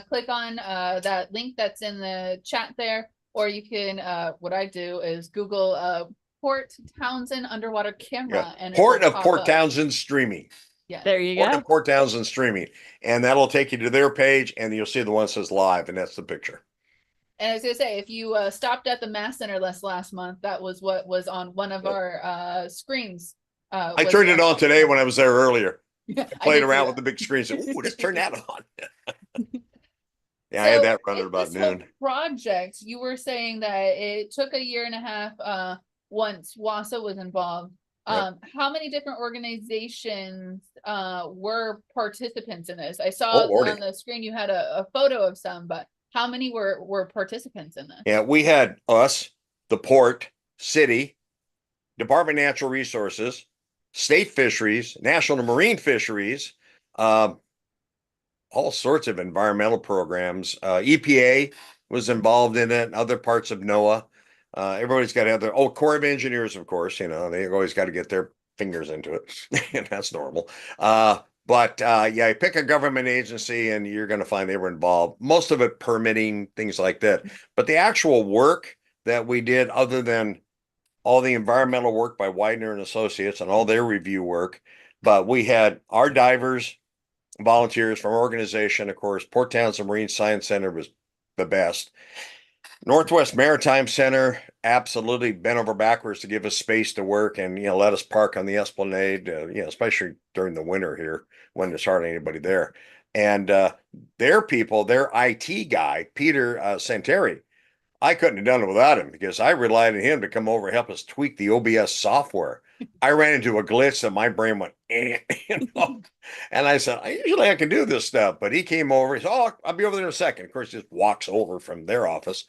Click on that link that's in the chat there, or you can. What I do is Google Port Townsend underwater camera, and Port it'll of pop Port up. Townsend streaming. Yeah. There you Port go. of Port Townsend streaming, and that'll take you to their page, and you'll see the one that says live, and that's the picture. And I was gonna say, if you stopped at the Mass Center last month, that was what was on one of our screens. I turned it on today when I was there earlier. Yeah, I played around with the big screen. Said, "Ooh, let's turn that on." Yeah, I had that running about this whole noon. project, you were saying that it took a year and a half once WASA was involved. Yep. How many different organizations were participants in this? I saw Oh, Lordy. on the screen you had a photo of some, but how many were participants in this? Yeah, we had us, the port, city, Department of Natural Resources, state fisheries, national marine fisheries, all sorts of environmental programs. EPA was involved in it, and other parts of NOAA. Everybody's got to have their Corps of Engineers, of course. You know, they always got to get their fingers into it, and that's normal. But yeah, pick a government agency, and you're going to find they were involved. Most of it permitting things like that. But the actual work that we did, other than all the environmental work by Widener and Associates and all their review work, but we had our divers, volunteers from our organization, of course. Port Townsend Marine Science Center was the best. Northwest Maritime Center absolutely bent over backwards to give us space to work and let us park on the Esplanade, especially during the winter here when there's hardly anybody there. And their people, their IT guy, Peter Santeri, I couldn't have done it without him because I relied on him to come over and help us tweak the OBS software. I ran into a glitch and my brain went, and I said, usually I can do this stuff, but he came over. He said, "Oh, I'll be over there in a second." Of course, he just walks over from their office,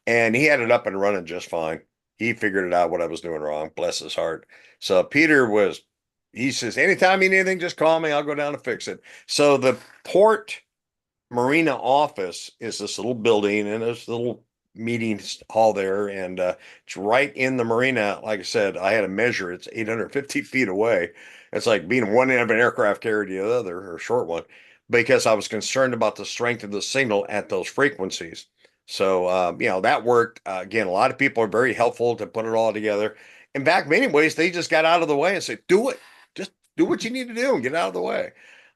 and he had it up and running just fine. He figured it out what I was doing wrong. Bless his heart. So he says, anytime you need anything, just call me. I'll go down and fix it. So the port marina office is this little building and this little meeting hall there, and it's right in the marina. Like I said, I had to measure. It's 850 feet away. It's like being one end of an aircraft carrier to the other, or a short one, because I was concerned about the strength of the signal at those frequencies. So that worked. Again, a lot of people are very helpful to put it all together. In fact, many ways they just got out of the way and said, "Do it. Just do what you need to do and get out of the way."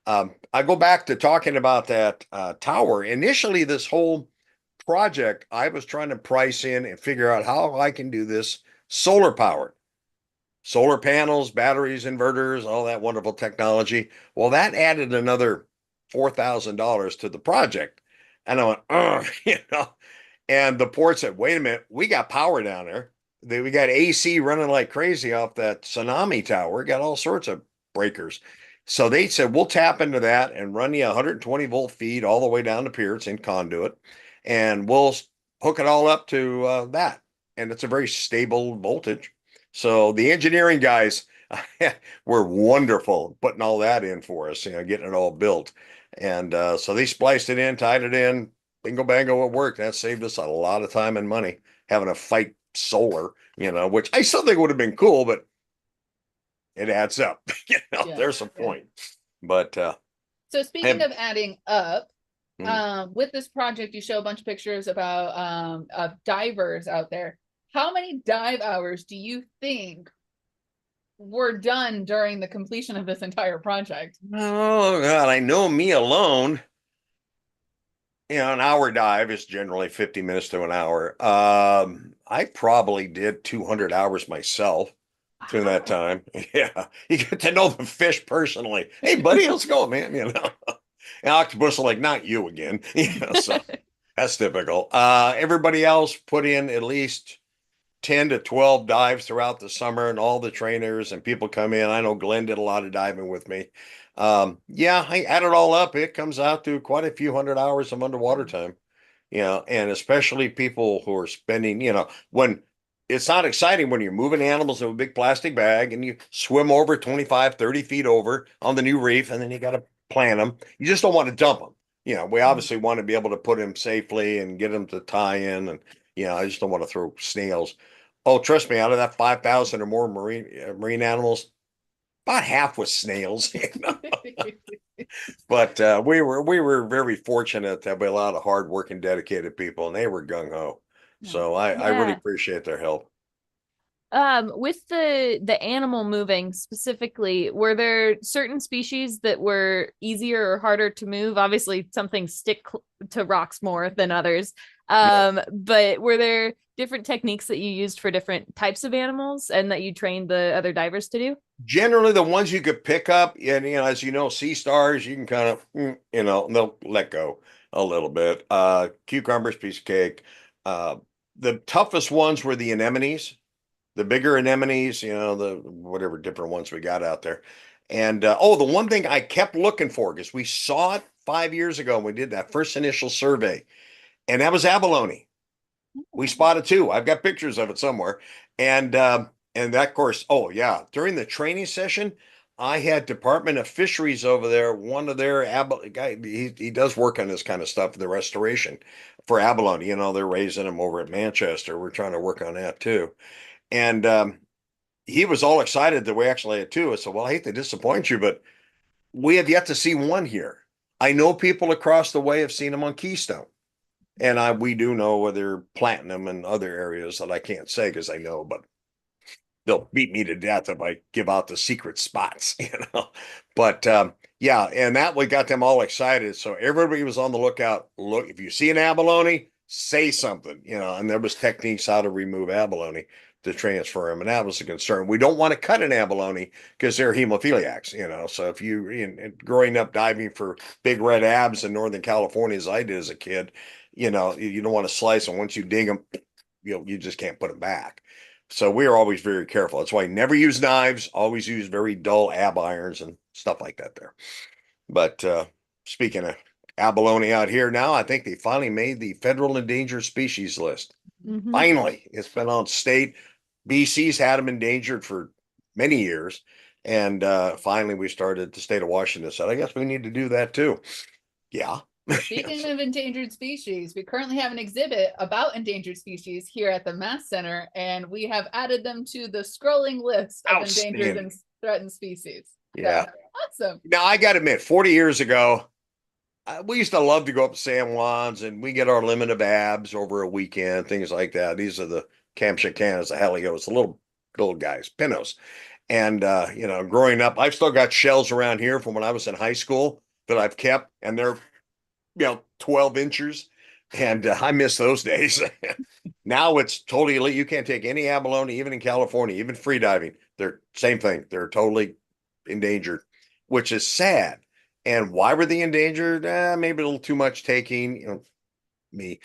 I go back to talking about that tower. Initially, this whole project, I was trying to price in and figure out how I can do this solar powered. Solar panels, batteries, inverters, all that wonderful technology. Well, that added another $4,000 to the project. And I went, and the port said, wait a minute, we got power down there. We got AC running like crazy off that tsunami tower. Got all sorts of breakers. So they said, we'll tap into that and run you 120 volt feed all the way down to pier. It's in conduit. And we'll hook it all up to that. And it's a very stable voltage. So the engineering guys were wonderful putting all that in for us, getting it all built. And so they spliced it in, tied it in, bingo bango, it worked. That saved us a lot of time and money having to fight solar, which I still think would have been cool, but it adds up. There's a point. But so speaking of adding up, with this project, you show a bunch of pictures about of divers out there. How many dive hours do you think were done during the completion of this entire project? Oh God, I know me alone. An hour dive is generally 50 minutes to an hour. I probably did 200 hours myself. through that time. Yeah, you get to know the fish personally. Hey, buddy, how's it going, man? You know, and octopus are like, not you again. You know, so that's typical. Everybody else put in at least 10 to 12 dives throughout the summer, and all the trainers and people come in. I know Glenn did a lot of diving with me. Yeah, I add it all up. It comes out to quite a few hundred hours of underwater time, you know, and especially people who are spending, you know, when it's not exciting when you're moving animals in a big plastic bag and you swim over 25, 30 feet over on the new reef, and then you got to plant them. You just don't want to dump them. You know, we obviously want to be able to put them safely and get them to tie in. And, you know, I just don't want to throw snails. Oh, trust me, out of that 5,000 or more marine animals, about half was snails. You know? But we were very fortunate to have a lot of hardworking, dedicated people, and they were gung ho. So I really Yeah. appreciate their help. With the animal moving specifically, were there certain species that were easier or harder to move? Obviously, some things stick to rocks more than others. Yeah. But were there different techniques that you used for different types of animals and that you trained the other divers to do? Generally, the ones you could pick up, and you know, as you know, sea stars, you can kind of, you know, they'll let go a little bit. Cucumbers, piece of cake. Uh, the toughest ones were the anemones, the bigger anemones, you know, the whatever different ones we got out there. And oh, the one thing I kept looking for, because we saw it 5 years ago when we did that first initial survey, and that was abalone. We spotted two. I've got pictures of it somewhere. And that course, oh yeah, during the training session, I had Department of Fisheries over there. One of their guy, he does work on this kind of stuff, the restoration for abalone. You know, they're raising them over at Manchester. We're trying to work on that too. And he was all excited that we actually had two. I said, well, I hate to disappoint you, but we have yet to see one here. I know people across the way have seen them on Keystone. And we do know where they're planting them in other areas that I can't say because I know, but they'll beat me to death if I give out the secret spots, you know. But yeah, and that we got them all excited. So everybody was on the lookout. Look, if you see an abalone, say something, you know. And there was techniques how to remove abalone to transfer them, and that was a concern. We don't want to cut an abalone because they're hemophiliacs, you know. So if you growing up diving for big red abs in Northern California, as I did as a kid, you know, you don't want to slice them. Once you dig them, you just can't put them back. So we are always very careful. That's why I never use knives, always use very dull ab irons and stuff like that there. But speaking of abalone out here now, I think they finally made the federal endangered species list. Mm-hmm. Finally, it's been on state. BC's had them endangered for many years. And finally, we started, the state of Washington said, I guess we need to do that too. Yeah. Speaking of endangered species, we currently have an exhibit about endangered species here at the Mass Center, and we have added them to the scrolling list of endangered and threatened species. Yeah. So, awesome. Now, I got to admit, 40 years ago, we used to love to go up to San Juan's, and we get our limit of abs over a weekend, things like that. These are the Kamchacanas, the Helios, the little guys, pinnos. And you know, growing up, I've still got shells around here from when I was in high school that I've kept, and they're 12 inches. And I miss those days. Now it's totally, you can't take any abalone, even in California, even free diving. They're same thing. They're totally endangered, which is sad. And why were they endangered? Maybe a little too much taking, me,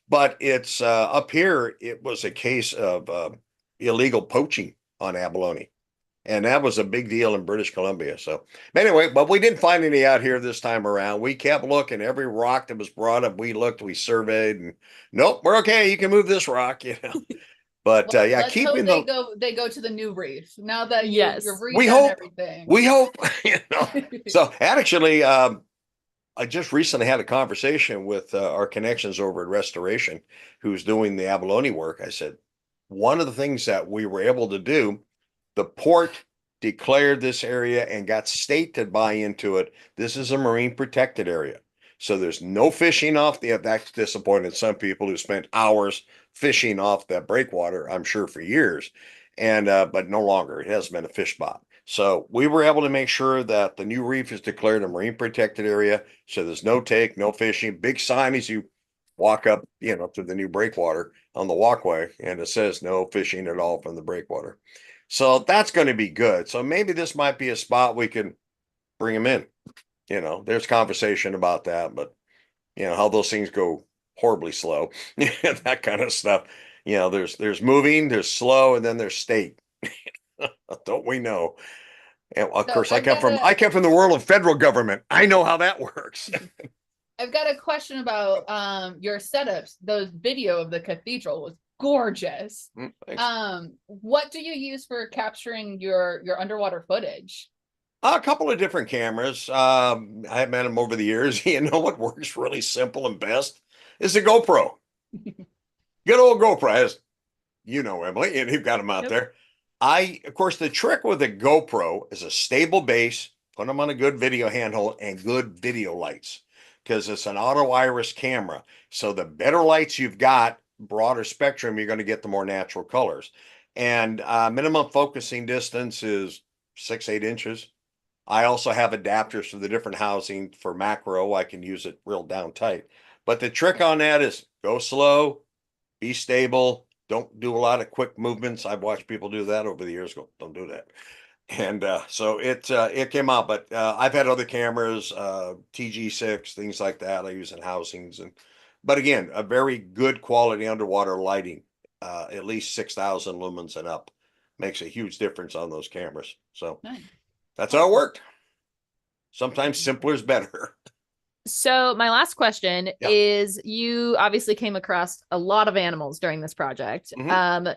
but it's up here. It was a case of illegal poaching on abalone. And that was a big deal in British Columbia. So anyway, but we didn't find any out here this time around. We kept looking. Every rock that was brought up, we looked, we surveyed, and nope, we're okay. You can move this rock, But well, yeah, let's keeping hope they go to the new reef now that Yes. you're we redone hope everything. we hope. So actually, I just recently had a conversation with our connections over at Restoration, who's doing the abalone work. I said, one of the things that we were able to do, the port declared this area and got state to buy into it. This is a marine protected area. So there's no fishing off the, that's disappointed some people who spent hours fishing off that breakwater, I'm sure for years. And, but no longer, it has been a fish spot. So we were able to make sure that the new reef is declared a marine protected area. So there's no take, no fishing. Big sign as you walk up, to the new breakwater on the walkway, and it says no fishing at all from the breakwater. So that's going to be good. So maybe this might be a spot we can bring them in. There's conversation about that, but how those things go horribly slow, that kind of stuff. There's moving, there's slow, and then there's state. Don't we know? And of So course, I came from the world of federal government. I know how that works. I've got a question about your setups. The video of the cathedral was gorgeous. Thanks. What do you use for capturing your underwater footage? A couple of different cameras. I've met them over the years. You know what works really simple and best is the GoPro. Good old GoPro. Emily, and you've got them out Yep. there. Of course, the trick with a GoPro is a stable base, put them on a good video handhold, and good video lights because it's an auto iris camera. So the better lights you've got, broader spectrum, you're going to get the more natural colors. And minimum focusing distance is 6-8 inches. I also have adapters for the different housing for macro. I can use it real down tight. But the trick on that is go slow, be stable, don't do a lot of quick movements. I've watched people do that over the years. Go, don't do that. And so it came out, but I've had other cameras, TG6, things like that. I use in housings, but again, a very good quality underwater lighting, at least 6,000 lumens and up, makes a huge difference on those cameras. So Nice. that's how it worked. Sometimes simpler is better. So my last question Yeah. is, you obviously came across a lot of animals during this project.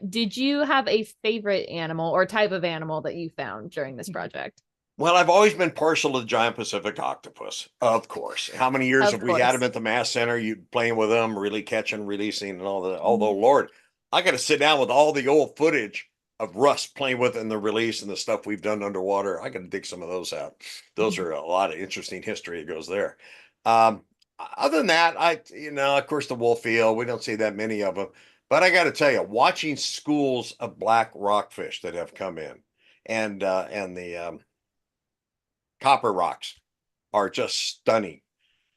Did you have a favorite animal or type of animal that you found during this project? Well, I've always been partial to the giant Pacific octopus, of course. How many years Of have we had course. them at the Mass Center? You playing with them, really catching, releasing, and all that. Although, Lord, I got to sit down with all the old footage of Russ playing with it in the release and the stuff we've done underwater. I got to dig some of those out. Those are a lot of interesting history that goes there. Um, Other than that, of course, the wolf eel, we don't see that many of them. But I got to tell you, watching schools of black rockfish that have come in and the copper rocks are just stunning.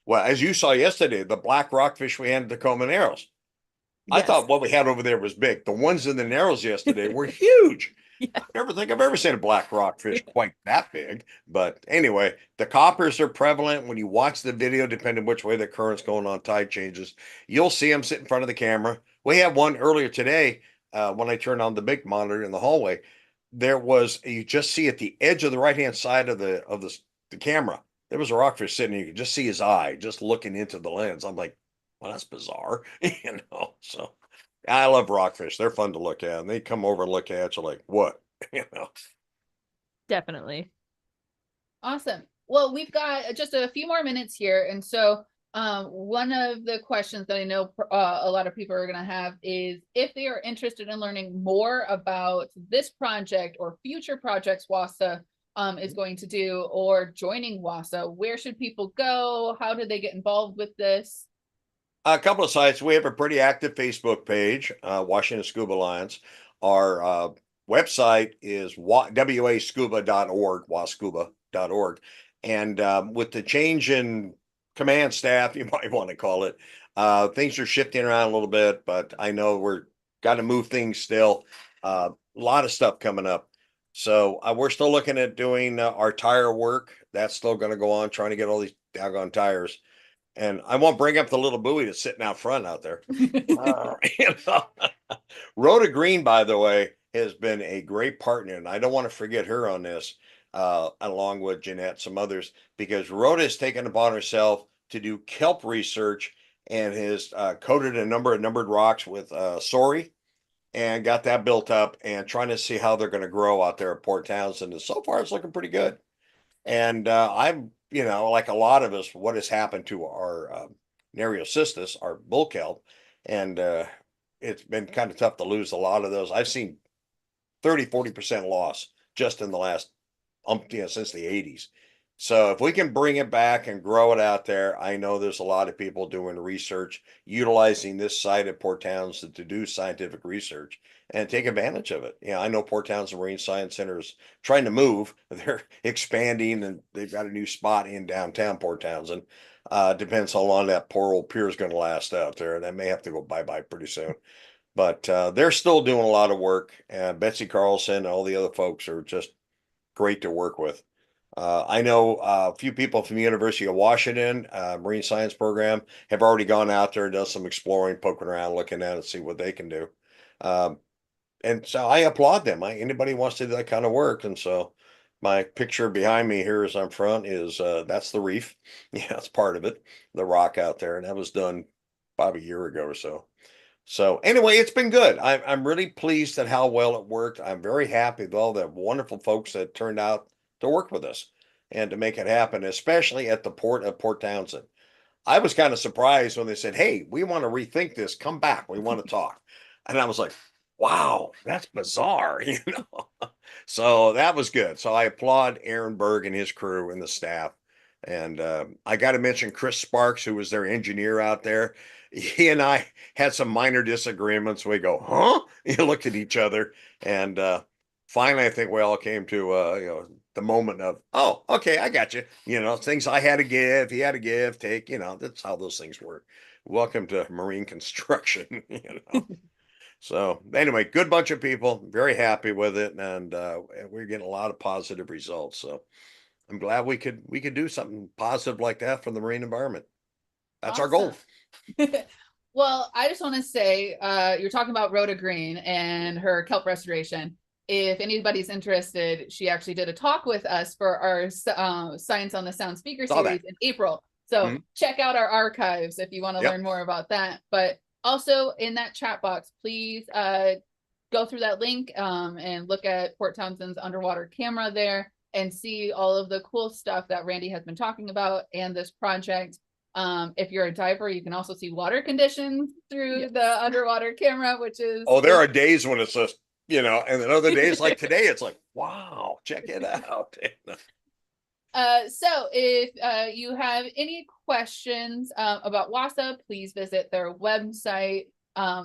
Well, as you saw yesterday, the black rockfish we had at the Tacoma Narrows. I Yes. thought what we had over there was big. The ones in the Narrows yesterday were huge. Yeah. I never think I've ever seen a black rockfish quite that big. But anyway, the coppers are prevalent. When you watch the video, depending which way the current's going on tide changes, you'll see them sit in front of the camera. We had one earlier today when I turned on the big monitor in the hallway. You just see at the edge of the right hand side of the camera, there was a rockfish sitting. You could just see his eye just looking into the lens. I'm like, well, that's bizarre, So I love rockfish. They're fun to look at, and they come over and look at you like, what, Definitely. Awesome. Well, we've got just a few more minutes here. And so one of the questions that I know a lot of people are going to have is if they are interested in learning more about this project or future projects WASA is going to do or joining WASA, where should people go? How do they get involved with this? A couple of sites. We have a pretty active Facebook page, Washington Scuba Alliance. Our website is wascuba.org, wascuba.org. And with the change in command staff, you might want to call it, things are shifting around a little bit, but I know we're got to move things still. A lot of stuff coming up. So we're still looking at doing our tire work. That's still going to go on, trying to get all these doggone tires. And I won't bring up the little buoy that's sitting out front out there. You know, Rhoda Green, by the way, has been a great partner, and I don't want to forget her on this, along with Jeanette, some others, because Rhoda has taken upon herself to do kelp research and has coated a number of numbered rocks with sorry and got that built up and trying to see how they're going to grow out there at Port Townsend. And so far, it's looking pretty good. And I'm, like a lot of us, what has happened to our Nereocystis, our bull kelp, and it's been kind of tough to lose a lot of those. I've seen 30-40% loss just in the last since the 80s. So if we can bring it back and grow it out there, I know there's a lot of people doing research, utilizing this site at Port Townsend to do scientific research and take advantage of it. I know Port Townsend Marine Science Center is trying to move. They're expanding and they've got a new spot in downtown Port Townsend. Depends how long that poor old pier is going to last out there. That may have to go bye-bye pretty soon. but they're still doing a lot of work. And Betsy Carlson and all the other folks are just great to work with. I know a few people from the University of Washington Marine Science Program have already gone out there and done some exploring, poking around, looking at it, see what they can do. And so I applaud them. Anybody wants to do that kind of work, and so my picture behind me here as I'm front is that's the reef. Yeah, that's part of it, the rock out there, and that was done about a year ago or so. So anyway, it's been good. I'm really pleased at how well it worked. I'm very happy with all the wonderful folks that turned out to work with us and to make it happen, especially at the port of Port Townsend. I was kind of surprised when they said, "Hey, we want to rethink this. Come back. We want to talk." And I was like, "Wow, that's bizarre," you know. So that was good. So I applaud Aaron Berg and his crew and the staff. And I got to mention Chris Sparks, who was their engineer out there. He and I had some minor disagreements. We go, "Huh?" You looked at each other, and finally, I think we all came to the moment of, "Oh, okay, I got you." You know, things I had to give, he had to give, take. You know, that's how those things work. Welcome to marine construction. You know. So anyway, good bunch of people, very happy with it, and we're getting a lot of positive results. So I'm glad we could do something positive like that for the marine environment. That's our goal. Awesome. Well, I just want to say, you're talking about Rhoda Green and her kelp restoration. If anybody's interested, she actually did a talk with us for our Science on the Sound speaker Saw series that. in April. So Mhm. check out our archives if you want to Yep. learn more about that. But also in that chat box, please go through that link and look at Port Townsend's underwater camera there and see all of the cool stuff that Randy has been talking about and this project. If you're a diver, you can also see water conditions through the underwater camera, which is Oh, there are days when it's just, and then other days like today, it's like, wow, check it out. So if you have any questions about WASA, please visit their website.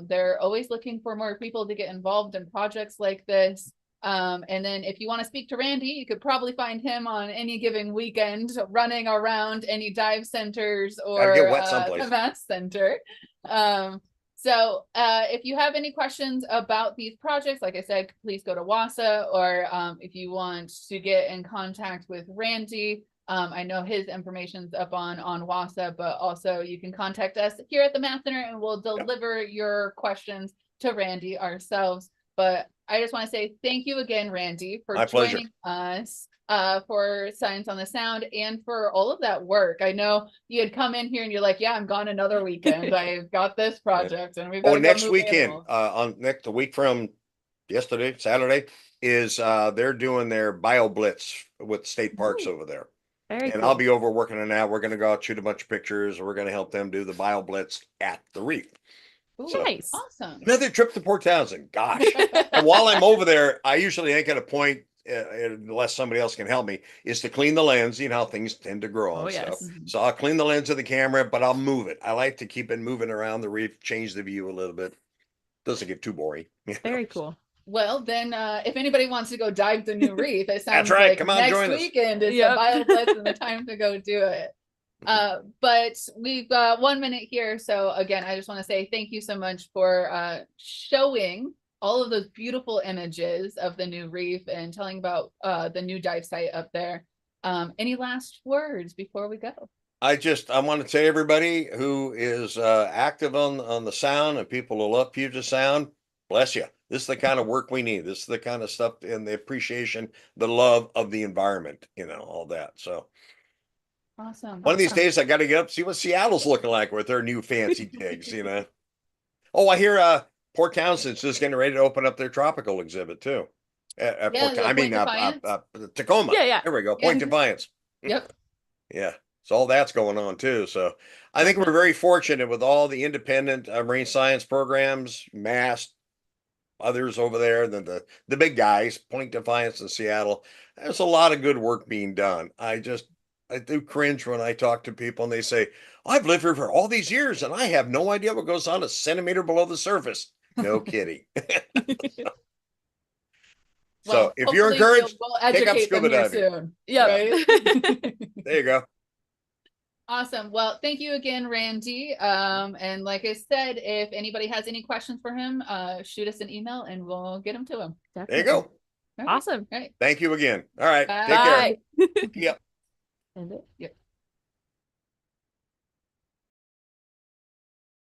They're always looking for more people to get involved in projects like this. And then if you want to speak to Randy, you could probably find him on any given weekend running around any dive centers or Gotta get wet someplace. the Mass Center. So if you have any questions about these projects, like I said, please go to WASA, or if you want to get in contact with Randy, I know his information's up on WASA, but also you can contact us here at the Math Center and we'll deliver your questions to Randy ourselves. But I just want to say thank you again, Randy, for joining us for Science on the Sound and for all of that work. I know you had come in here and you're like, yeah, I'm gone another weekend. I've got this project and we've got to go next move weekend, animals. the week from yesterday, Saturday, is they're doing their bio blitz with state parks over there. Very And cool. I'll be over working on that. We're going to go out, shoot a bunch of pictures. We're going to help them do the bio blitz at the reef. Ooh, So, nice. Awesome. another trip to Port Townsend. Gosh. And while I'm over there, I usually ain't got a point, unless somebody else can help me, is to clean the lens. You know how things tend to grow on stuff. Yes. So I'll clean the lens of the camera, but I'll move it. I like to keep it moving around the reef, change the view a little bit. Doesn't get too boring. Very cool. Well, then, if anybody wants to go dive the new reef, it sounds right. like Come on, next join us. weekend is the bio blitz and the time to go do it. But we've got 1 minute here. So again, I just want to say thank you so much for showing all of those beautiful images of the new reef and telling about the new dive site up there. Any last words before we go? I want to tell everybody who is active on the sound and people who love Puget Sound, bless you. This is the kind of work we need. This is the kind of stuff and the appreciation, the love of the environment, all that. So Awesome. one of these days I got to get up, see what Seattle's looking like with their new fancy digs, Oh, I hear Port Townsend's just getting ready to open up their tropical exhibit too. At Yeah, Tacoma. Yeah. There we go. Point Defiance. Yep. Yeah. So all that's going on too. So I think we're very fortunate with all the independent marine science programs, MAST, others over there, the big guys, Point Defiance in Seattle. There's a lot of good work being done. I do cringe when I talk to people and they say, I've lived here for all these years and I have no idea what goes on a centimeter below the surface. No kidding. So if you're encouraged, we'll take up educate scuba them here diving. soon. Yeah. Right? There you go. Awesome. Well, thank you again, Randy. And like I said, if anybody has any questions for him, shoot us an email and we'll get them to him. There you go. All right. Awesome. All right. Thank you again. All right. Bye. Take care. Bye. Yep. End it. Yep.